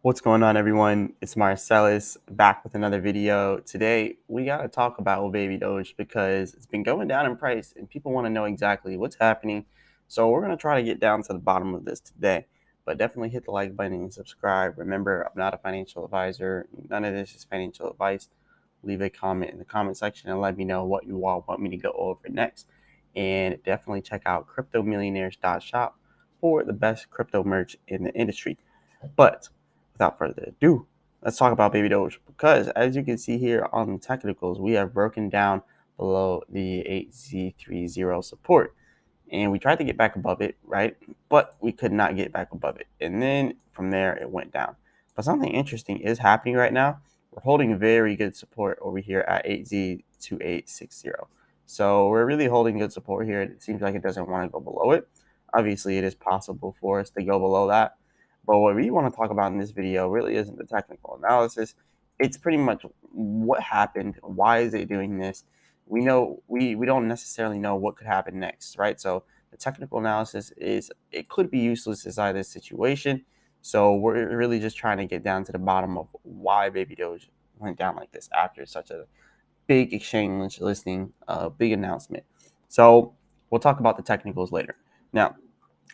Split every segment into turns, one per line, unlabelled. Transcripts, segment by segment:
What's going on, everyone? It's Marsellis back with another video. Today, we got to talk about Baby Doge because it's been going down in price and people want to know exactly what's happening. So, we're going to try to get down to the bottom of this today. But definitely hit the like button and subscribe. Remember, I'm not a financial advisor. None of this is financial advice. Leave a comment in the comment section and let me know what you all want me to go over next. And definitely check out cryptomillionaires.shop for the best crypto merch in the industry. But without further ado, let's talk about Baby Doge because as you can see here on the technicals, we have broken down below the 8Z30 support. And we tried to get back above it, right? But we could not get back above it. And then from there, it went down. But something interesting is happening right now. We're holding very good support over here at 8Z2860. So we're really holding good support here. It seems like it doesn't want to go below it. Obviously, it is possible for us to go below that. But what we want to talk about in this video really isn't the technical analysis. It's pretty much what happened. Why is it doing this? We know we don't necessarily know what could happen next, right? So the technical analysis is it could be useless inside this situation. So we're really just trying to get down to the bottom of why Baby Doge went down like this after such a big exchange listing, big announcement. So we'll talk about the technicals later. Now,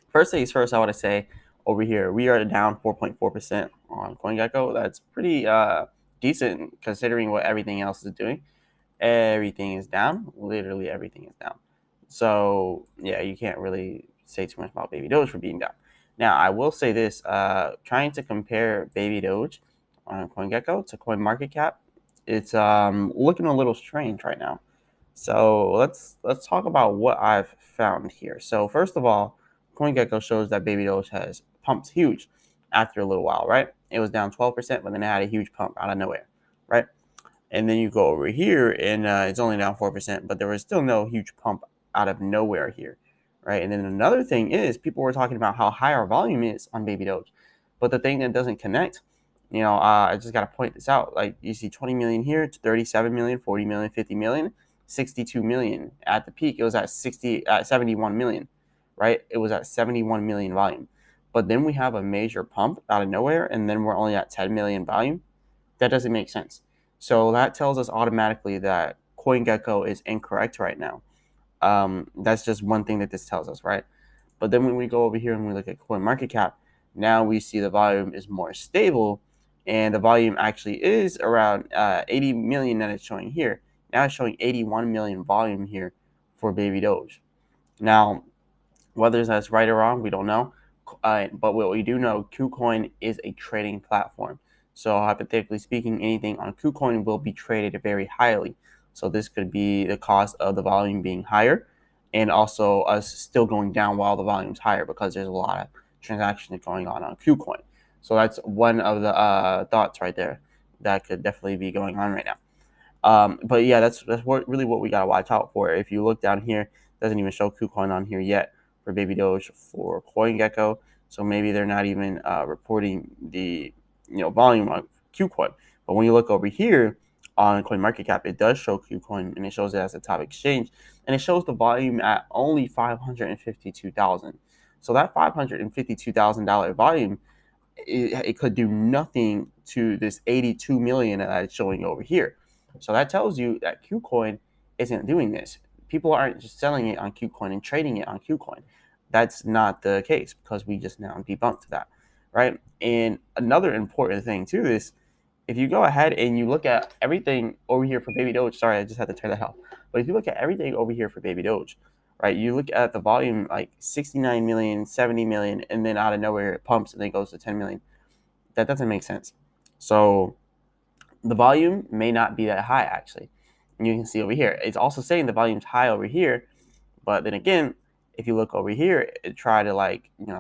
first things first, I want to say over here we are down 4.4% on CoinGecko. That's pretty decent considering what everything else is doing. Everything is down. Literally everything is down. So yeah, you can't really say too much about Baby Doge for being down. Now I will say this: trying to compare Baby Doge on CoinGecko to CoinMarketCap, it's looking a little strange right now. So let's talk about what I've found here. So first of all, CoinGecko shows that Baby Doge has pumped huge after a little while, right? It was down 12%, but then it had a huge pump out of nowhere, right? And then you go over here and it's only down 4%, but there was still no huge pump out of nowhere here, right? And then another thing is people were talking about how high our volume is on Baby Doge, but the thing that doesn't connect, I just got to point this out. Like you see 20 million here, 37 million, 40 million, 50 million, 62 million. At the peak, it was at 71 million, right? It was at 71 million volume. But then we have a major pump out of nowhere, and then we're only at 10 million volume. That doesn't make sense. So that tells us automatically that CoinGecko is incorrect right now. That's just one thing that this tells us, right? But then when we go over here and we look at CoinMarketCap, now we see the volume is more stable, and the volume actually is around 80 million that it's showing here. Now it's showing 81 million volume here for Baby Doge. Now, whether that's right or wrong, we don't know. But what we do know, KuCoin is a trading platform. So hypothetically speaking, anything on KuCoin will be traded very highly. So this could be the cost of the volume being higher and also us still going down while the volume's higher because there's a lot of transactions going on KuCoin. So that's one of the thoughts right there that could definitely be going on right now. But yeah, that's really what we got to watch out for. If you look down here, it doesn't even show KuCoin on here yet for Baby Doge for CoinGecko. So maybe they're not even reporting the volume on KuCoin. But when you look over here on CoinMarketCap, it does show KuCoin and it shows it as a top exchange, and it shows the volume at only 552,000. So that $552,000 volume, it could do nothing to this 82 million that it's showing over here. So that tells you that KuCoin isn't doing this. People aren't just selling it on KuCoin and trading it on KuCoin. That's not the case because we just now debunked that, right? And another important thing to this, if you go ahead and you look at everything over here for Baby Doge, sorry, I just had to turn that off. But if you look at everything over here for Baby Doge, right, you look at the volume like 69 million, 70 million, and then out of nowhere it pumps and then goes to 10 million. That doesn't make sense. So the volume may not be that high actually. And you can see over here, it's also saying the volume's high over here, but then again, if you look over here and try to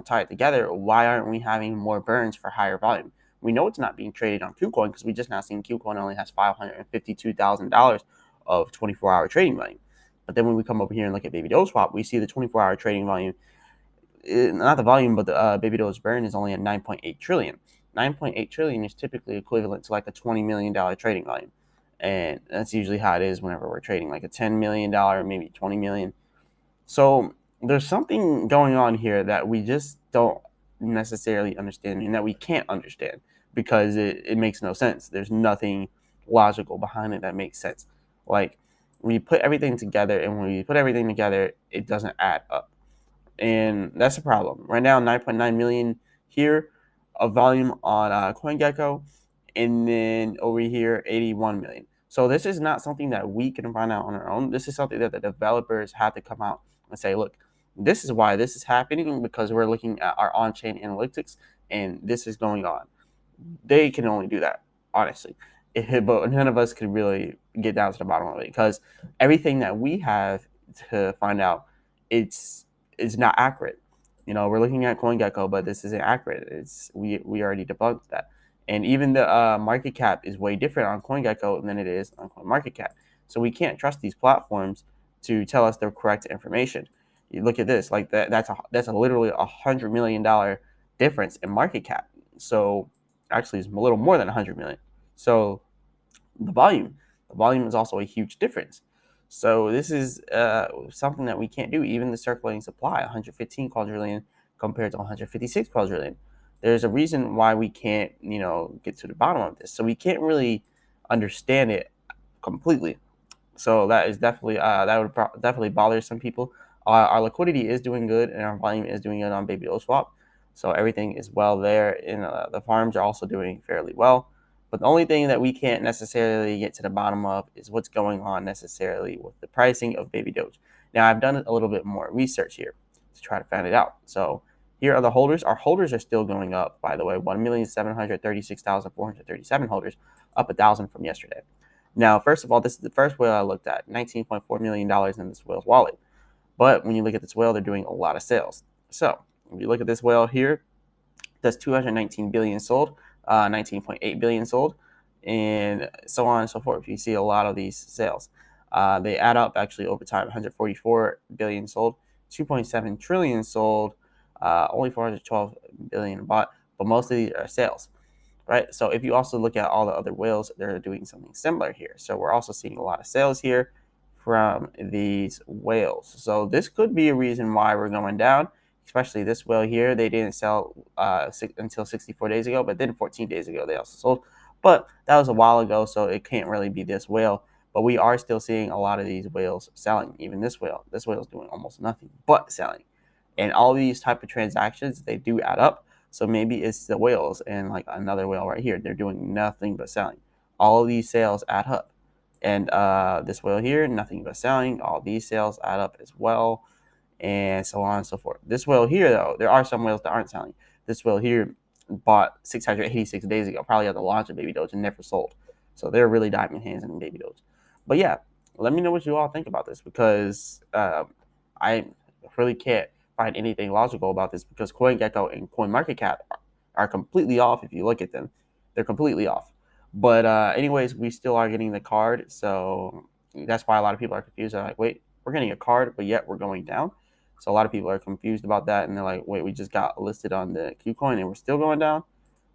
tie it together, why aren't we having more burns for higher volume? We know it's not being traded on KuCoin because we just now seen KuCoin only has $552,000 of 24-hour trading volume. But then when we come over here and look at Baby Doge Swap, we see the 24-hour trading volume, not the volume, but the Baby Doge burn is only at 9.8 trillion. 9.8 trillion is typically equivalent to like a $20 million trading volume. And that's usually how it is whenever we're trading, like a $10 million, maybe 20 million. So there's something going on here that we just don't necessarily understand and that we can't understand. because it makes no sense. There's nothing logical behind it that makes sense. Like, when you put everything together, and when you put everything together, it doesn't add up. And that's a problem. Right now, 9.9 million here of volume on CoinGecko, and then over here, 81 million. So this is not something that we can find out on our own. This is something that the developers have to come out and say, look, this is why this is happening, because we're looking at our on-chain analytics, and this is going on. They can only do that, honestly. But none of us could really get down to the bottom of it, because everything that we have to find out, it's not accurate. We're looking at CoinGecko, but this isn't accurate. We already debunked that. And even the market cap is way different on CoinGecko than it is on CoinMarketCap. So we can't trust these platforms to tell us the correct information. You look at this, like that's literally $100 million difference in market cap. So actually, it's a little more than 100 million. So the volume is also a huge difference. So this is something that we can't do. Even the circulating supply, 115 quadrillion compared to 156 quadrillion. There's a reason why we can't, get to the bottom of this. So we can't really understand it completely. So that is definitely that would definitely bother some people. Our liquidity is doing good, and our volume is doing good on babydoge swap. So everything is well there, and the farms are also doing fairly well. But the only thing that we can't necessarily get to the bottom of is what's going on necessarily with the pricing of babydoge. Now, I've done a little bit more research here to try to find it out. So here are the holders. Our holders are still going up, by the way. 1,736,437 holders, up 1,000 from yesterday. Now, first of all, this is the first whale I looked at, $19.4 million in this whale's wallet. But when you look at this whale, they're doing a lot of sales. So if you look at this whale here, that's 219 billion sold, 19.8 billion sold, and so on and so forth. You see a lot of these sales. They add up actually over time. 144 billion sold, 2.7 trillion sold, only 412 billion bought, but most of these are sales. Right. So if you also look at all the other whales, they're doing something similar here. So we're also seeing a lot of sales here from these whales. So this could be a reason why we're going down, especially this whale here. They didn't sell until 64 days ago, but then 14 days ago they also sold. But that was a while ago, so it can't really be this whale. But we are still seeing a lot of these whales selling. Even this whale is doing almost nothing but selling. And all these type of transactions, they do add up. So maybe it's the whales and like another whale right here. They're doing nothing but selling. All of these sales add up. And this whale here, nothing but selling. All these sales add up as well. And so on and so forth. This whale here, though, there are some whales that aren't selling. This whale here bought 686 days ago, probably at the launch of babydoge, and never sold. So they're really diamond hands in babydoge. But yeah, let me know what you all think about this, because I really can't find anything logical about this, because CoinGecko and CoinMarketCap are completely off. If you look at them, they're completely off. But anyways, we still are getting the card, so that's why a lot of people are confused. They're like, wait, we're getting a card, but yet we're going down. So a lot of people are confused about that, and they're like, wait, we just got listed on the KuCoin and we're still going down.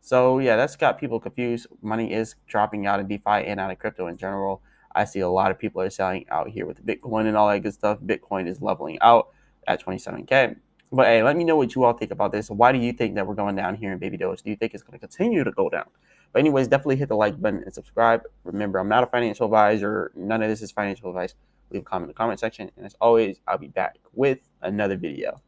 So yeah, that's got people confused. Money is dropping out of DeFi and out of crypto in general. I see a lot of people are selling out here with Bitcoin and all that good stuff. Bitcoin is leveling out at 27K. But hey, let me know what you all think about this. Why do you think that we're going down here in babydoge? Do you think it's going to continue to go down? But anyways, definitely hit the like button and subscribe. Remember, I'm not a financial advisor. None of this is financial advice. Leave a comment in the comment section. And as always, I'll be back with another video.